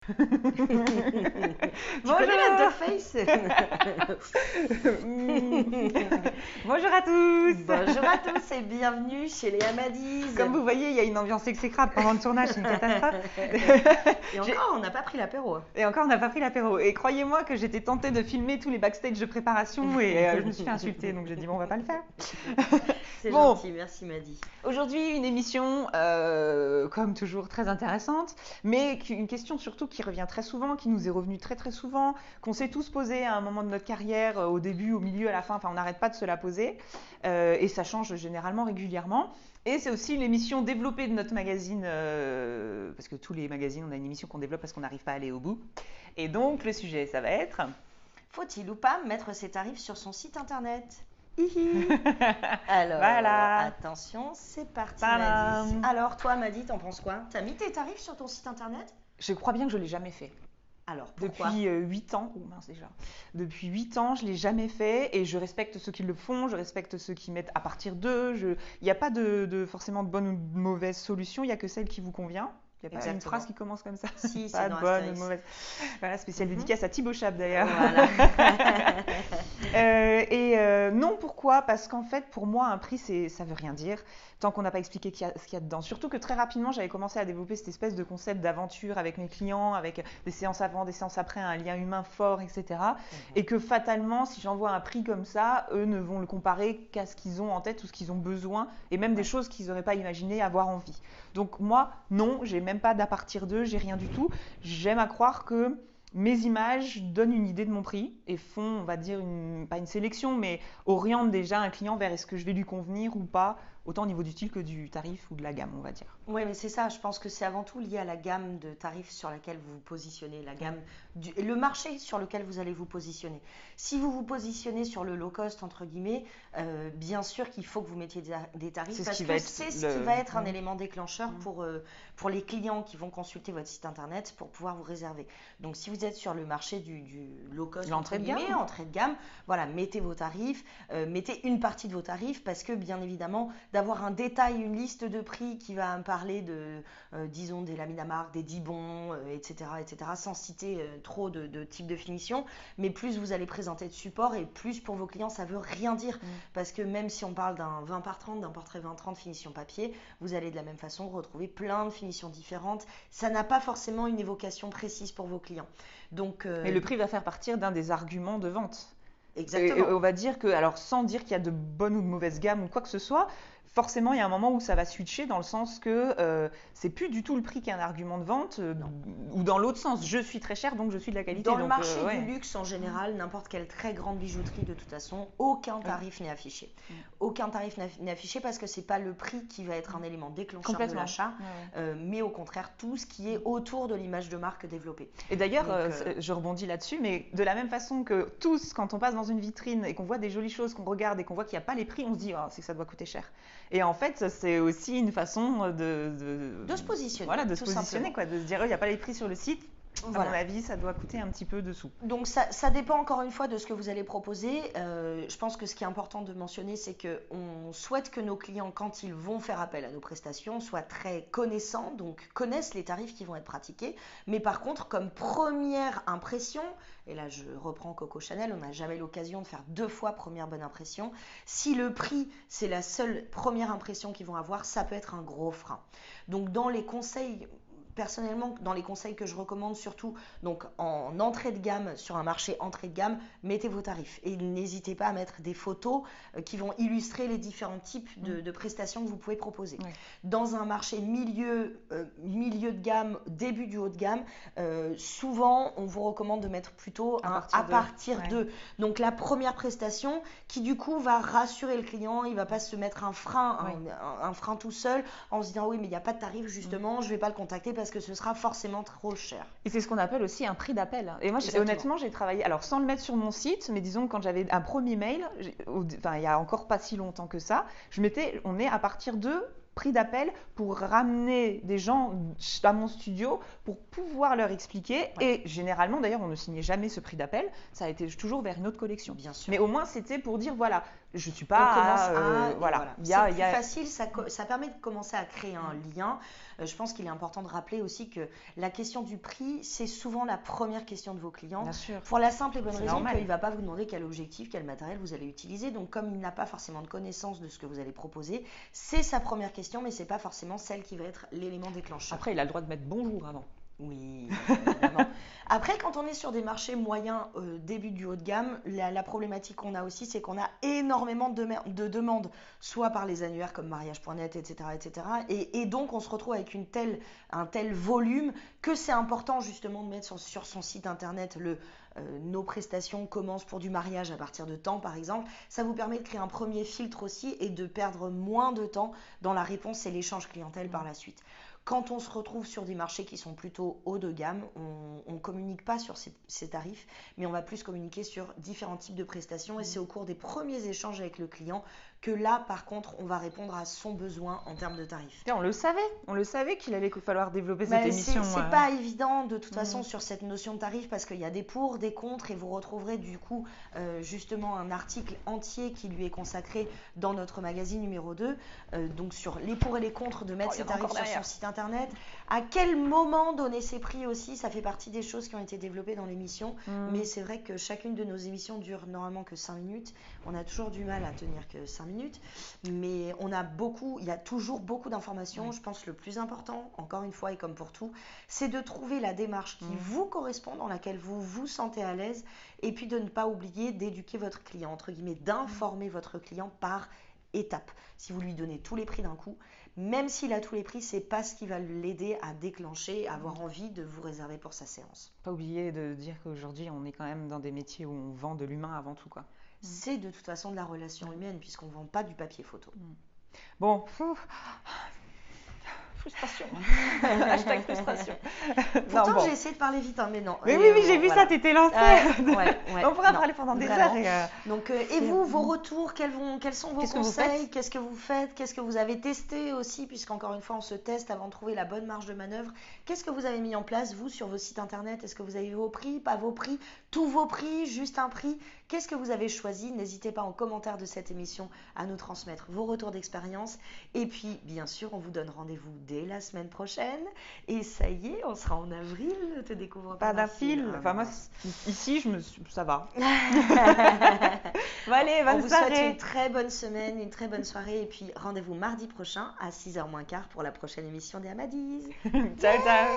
Tu connais la Bonjour. Duck Face? Bonjour à tous. Bonjour à tous et bienvenue chez Léa Madiz. Comme vous voyez, il y a une ambiance exécrable pendant le tournage, c'est une catastrophe. Et J'ai- encore, on n'a pas pris l'apéro. Et encore, on n'a pas pris l'apéro. Et croyez-moi que j'étais tentée de filmer tous les backstage de préparation et je me suis fait insulter, donc j'ai dit bon, on va pas le faire. C'est Bon, gentil, merci Madi. aujourd'hui, une émission, comme toujours, très intéressante, mais une question surtout qui revient très souvent, qui nous est revenue très très souvent, qu'on s'est tous posé à un moment de notre carrière, au début, au milieu, à la fin, enfin on n'arrête pas de se la poser, et ça change généralement régulièrement. Et c'est aussi l'émission développée de notre magazine, parce que tous les magazines, on a une émission qu'on développe parce qu'on n'arrive pas à aller au bout. Et donc le sujet, ça va être... Faut-il ou pas mettre ses tarifs sur son site internet? Hihi. Alors, Voilà. attention, c'est parti Tadam. Madi. Alors toi Madi, t'en penses quoi? T'as mis tes tarifs sur ton site internet? Je crois bien que je ne l'ai jamais fait. Alors, pourquoi? Depuis 8 ans, oh mince déjà, depuis 8 ans, je ne l'ai jamais fait et je respecte ceux qui le font, je respecte ceux qui mettent à partir d'eux. Il n'y a pas forcément de bonne ou de mauvaise solution, il n'y a que celle qui vous convient. Il n'y a pas une Exactement. phrase qui commence comme ça. Si, Pas c'est de dans bonne ou de Astérix. mauvaise. Voilà, spéciale Mhm. dédicace à Thibaut Chap d'ailleurs. Voilà. Non, pourquoi? Parce qu'en fait, pour moi, un prix, ça veut rien dire tant qu'on n'a pas expliqué ce qu'il y a dedans. Surtout que très rapidement, j'avais commencé à développer cette espèce de concept d'aventure avec mes clients, avec des séances avant, des séances après, un lien humain fort, etc. Et que fatalement, si j'envoie un prix comme ça, eux ne vont le comparer qu'à ce qu'ils ont en tête ou ce qu'ils ont besoin, et même des choses qu'ils n'auraient pas imaginé avoir envie. Donc moi, non, j'ai même pas d'à partir d'eux, j'ai rien du tout. J'aime à croire que mes images donnent une idée de mon prix et font, on va dire, pas une sélection, mais orientent déjà un client vers est-ce que je vais lui convenir ou pas, autant au niveau du style que du tarif ou de la gamme, on va dire. Oui, mais c'est ça, je pense que c'est avant tout lié à la gamme de tarifs sur laquelle vous vous positionnez, la gamme le marché sur lequel vous allez vous positionner. Si vous vous positionnez sur le low cost, entre guillemets, bien sûr qu'il faut que vous mettiez des tarifs C'est ce parce qui que va être c'est ce qui va être un élément déclencheur pour les clients qui vont consulter votre site internet pour pouvoir vous réserver. Donc si vous êtes sur le marché du low cost, entre L'entrée de gamme. guillemets, entrée de gamme, voilà, mettez vos tarifs, mettez une partie de vos tarifs parce que bien évidemment, d'avoir un détail, une liste de prix qui va me parler de, disons, des laminamarques, des dibons, etc., sans citer trop de types de finition, mais plus vous allez présenter de support et plus pour vos clients, ça veut rien dire. Parce que même si on parle d'un 20 par 30, d'un portrait 20-30 finition papier, vous allez de la même façon retrouver plein de finitions différentes. Ça n'a pas forcément une évocation précise pour vos clients. Donc, Mais le prix va faire partir d'un des arguments de vente. exactement. Et on va dire que, alors sans dire qu'il y a de bonne ou de mauvaise gamme ou quoi que ce soit, forcément il y a un moment où ça va switcher dans le sens que c'est plus du tout le prix qui est un argument de vente, ou dans l'autre sens, je suis très cher donc je suis de la qualité. Dans le donc, marché ouais. du luxe en général, n'importe quelle très grande bijouterie, de toute façon, aucun tarif n'est affiché. Aucun tarif n'est affiché parce que c'est pas le prix qui va être un élément déclencheur de Complètement. l'achat, Ouais. mais au contraire tout ce qui est autour de l'image de marque développée. Et d'ailleurs, Donc, je rebondis là-dessus, mais de la même façon que tous, quand on passe dans une vitrine et qu'on voit des jolies choses, qu'on regarde et qu'on voit qu'il n'y a pas les prix, on se dit oh, c'est que ça doit coûter cher. Et en fait, c'est aussi une façon de se positionner. Voilà, de se tout positionner, simplement. quoi, de se dire il n'y a pas les prix sur le site. À Voilà. mon avis, ça doit coûter un petit peu dessous. Donc ça dépend encore une fois de ce que vous allez proposer. Je pense que ce qui est important de mentionner, c'est qu'on souhaite que nos clients, quand ils vont faire appel à nos prestations, soient très connaissants, donc connaissent les tarifs qui vont être pratiqués. Mais par contre, comme première impression, et là je reprends Coco Chanel, on n'a jamais l'occasion de faire 2 fois première bonne impression. Si le prix, c'est la seule première impression qu'ils vont avoir, ça peut être un gros frein. Donc dans les conseils... Personnellement, dans les conseils que je recommande surtout, donc en entrée de gamme, sur un marché entrée de gamme, mettez vos tarifs. Et n'hésitez pas à mettre des photos qui vont illustrer les différents types de prestations que vous pouvez proposer. Ouais. Dans un marché milieu de gamme, début du haut de gamme, souvent on vous recommande de mettre plutôt à partir de. Donc la première prestation qui du coup va rassurer le client, il ne va pas se mettre un frein, un frein tout seul en se disant oui mais il n'y a pas de tarif justement, je ne vais pas le contacter parce que ce sera forcément trop cher. Et c'est ce qu'on appelle aussi un prix d'appel. Et moi, honnêtement, j'ai travaillé, alors sans le mettre sur mon site, mais disons quand j'avais un premier mail, il y a encore pas si longtemps que ça, on est à partir de prix d'appel pour ramener des gens à mon studio pour pouvoir leur expliquer. Et généralement, d'ailleurs, on ne signait jamais ce prix d'appel. Ça a été toujours vers une autre collection. Bien sûr. Mais au moins, c'était pour dire, voilà, je suis On pas commence à, à, voilà. voilà, Il y c'est a, plus il y a- facile, ça permet de commencer à créer un lien. Je pense qu'il est important de rappeler aussi que la question du prix, c'est souvent la première question de vos clients, Bien sûr, pour la simple et bonne c'est raison normal. qu'il ne va pas vous demander quel objectif, quel matériel vous allez utiliser. Donc comme il n'a pas forcément de connaissance de ce que vous allez proposer, c'est sa première question, mais ce n'est pas forcément celle qui va être l'élément déclencheur. Après, il a le droit de mettre bonjour avant. Oui, évidemment. Après, quand on est sur des marchés moyens, début du haut de gamme, la problématique qu'on a aussi, c'est qu'on a énormément de demandes, soit par les annuaires comme mariage.net, etc., etc. Et donc, on se retrouve avec un tel volume que c'est important justement de mettre sur son site internet nos prestations commencent pour du mariage à partir de temps, par exemple. Ça vous permet de créer un premier filtre aussi et de perdre moins de temps dans la réponse et l'échange clientèle par la suite. Quand on se retrouve sur des marchés qui sont plutôt haut de gamme, on ne communique pas sur ces tarifs, mais on va plus communiquer sur différents types de prestations et c'est au cours des premiers échanges avec le client que là, par contre, on va répondre à son besoin en termes de tarifs. Et on le savait qu'il allait falloir développer cette Ben, émission. c'est pas évident de toute façon sur cette notion de tarif parce qu'il y a des pour, des contre et vous retrouverez du coup justement un article entier qui lui est consacré dans notre magazine numéro 2, donc sur les pour et les contre de mettre il y ses en a tarifs encore sur derrière. son site internet. À quel moment donner ses prix aussi, ça fait partie des choses qui ont été développées dans l'émission, mais c'est vrai que chacune de nos émissions dure normalement que 5 minutes. On a toujours du mal à tenir que 5 minutes, mais il y a toujours beaucoup d'informations. Je pense que le plus important, encore une fois et comme pour tout, c'est de trouver la démarche qui vous correspond, dans laquelle vous vous sentez à l'aise, et puis de ne pas oublier d'éduquer votre client, entre guillemets, d'informer votre client par étapes. Si vous lui donnez tous les prix d'un coup, même s'il a tous les prix, c'est pas ce qui va l'aider à déclencher, à avoir envie de vous réserver pour sa séance. Pas oublier de dire qu'aujourd'hui, on est quand même dans des métiers où on vend de l'humain avant tout, quoi. C'est de toute façon de la relation humaine, puisqu'on ne vend pas du papier photo. Bon, frustration. Hashtag frustration. Pourtant, bon. j'ai essayé de parler vite, hein, mais non. Mais Et, oui, j'ai vu voilà. ça, t'étais lancée. On pourra parler pendant des vraiment. heures. Donc, et vous, vos retours, quels sont vos Qu'est-ce que vous conseils? faites Qu'est-ce que vous faites? Qu'est-ce que vous avez testé aussi? Puisqu'encore une fois, on se teste avant de trouver la bonne marge de manœuvre. Qu'est-ce que vous avez mis en place, vous, sur vos sites internet? Est-ce que vous avez vos prix, pas vos prix, tous vos prix, juste un prix? Qu'est-ce que vous avez choisi? N'hésitez pas en commentaire de cette émission à nous transmettre vos retours d'expérience. Et puis, bien sûr, on vous donne rendez-vous dès la semaine prochaine. Et ça y est, on sera en avril. Ne te découvre Pas d'un fil. Enfin, moi, ici, ça va. Bon, allez, On bonne vous soirée. souhaite une très bonne semaine, une très bonne soirée. Et puis, rendez-vous mardi prochain à 6h moins quart pour la prochaine émission des Amadis. Ciao, ciao.